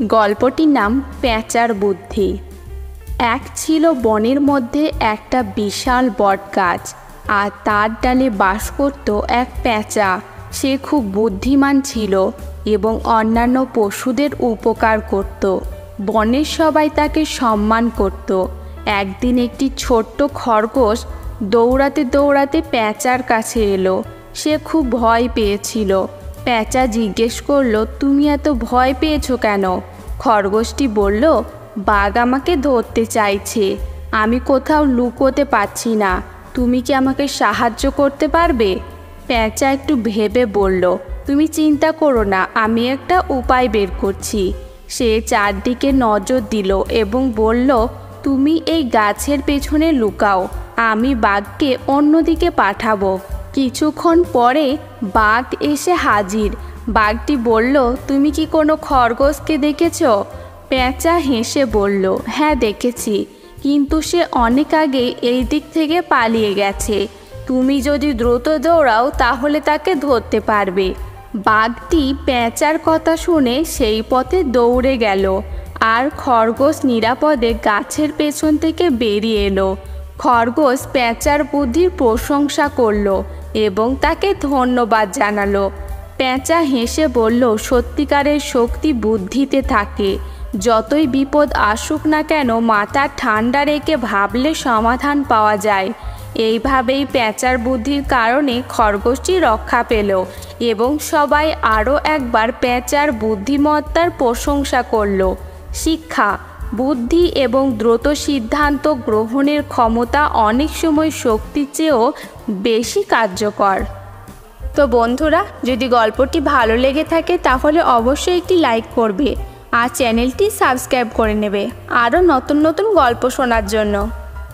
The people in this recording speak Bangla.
গল্পটির নাম পেঁচার বুদ্ধি। এক ছিল বনের মধ্যে একটা বিশাল বটগাছ, আর তার ডালে বাস করত এক পেঁচা। সে খুব বুদ্ধিমান ছিল এবং অন্যান্য পশুদের উপকার করত। বনের সবাই তাকে সম্মান করত। একদিন একটি ছোট্ট খরগোশ দৌড়াতে দৌড়াতে পেঁচার কাছে এলো। সে খুব ভয় পেয়েছিল। পেঁচা জিজ্ঞেস করলো, তুমি এত ভয় পেয়েছো কেন? খরগোশটি বলল, বাঘ আমাকে ধরতে চাইছে, আমি কোথাও লুকোতে পারছি না, তুমি কি আমাকে সাহায্য করতে পারবে? পেঁচা একটু ভেবে বলল, তুমি চিন্তা করো না, আমি একটা উপায় বের করছি। সে চারদিকে নজর দিল এবং বলল, তুমি এই গাছের পেছনে লুকাও, আমি বাঘকে অন্যদিকে পাঠাবো। কিছুক্ষণ পরে বাঘ এসে হাজির। বাঘটি বলল, তুমি কি কোনো খরগোশকে দেখেছো? পেঁচা হেসে বলল, হ্যাঁ দেখেছি, কিন্তু সে অনেক আগে এই দিক থেকে পালিয়ে গেছে। তুমি যদি দ্রুত দৌড়াও তাহলে তাকে ধরতে পারবে। বাঘটি পেঁচার কথা শুনে সেই পথে দৌড়ে গেল, আর খরগোশ নিরাপদে গাছের পেছন থেকে বেরিয়ে এলো। খরগোশ পেঁচার বুদ্ধির প্রশংসা করলো এবং তাকে ধন্যবাদ জানালো। পেঁচা হেসে বলল, সত্যিকারের শক্তি বুদ্ধিতে থাকে। যতই বিপদ আসুক না কেন, মাথা ঠান্ডা রেখে ভাবলে সমাধান পাওয়া যায়। এইভাবেই পেঁচার বুদ্ধির কারণে খরগোশটি রক্ষা পেল এবং সবাই আরও একবার পেঁচার বুদ্ধিমত্তার প্রশংসা করল। শিক্ষা: বুদ্ধি এবং দ্রুত সিদ্ধান্ত গ্রহণের ক্ষমতা অনেক সময় শক্তির চেয়েও বেশি কার্যকর। তো বন্ধুরা, যদি গল্পটি ভালো লেগে থাকে তাহলে অবশ্যই একটি লাইক করবে আর চ্যানেলটি সাবস্ক্রাইব করে নেবে আরও নতুন নতুন গল্প শোনার জন্য।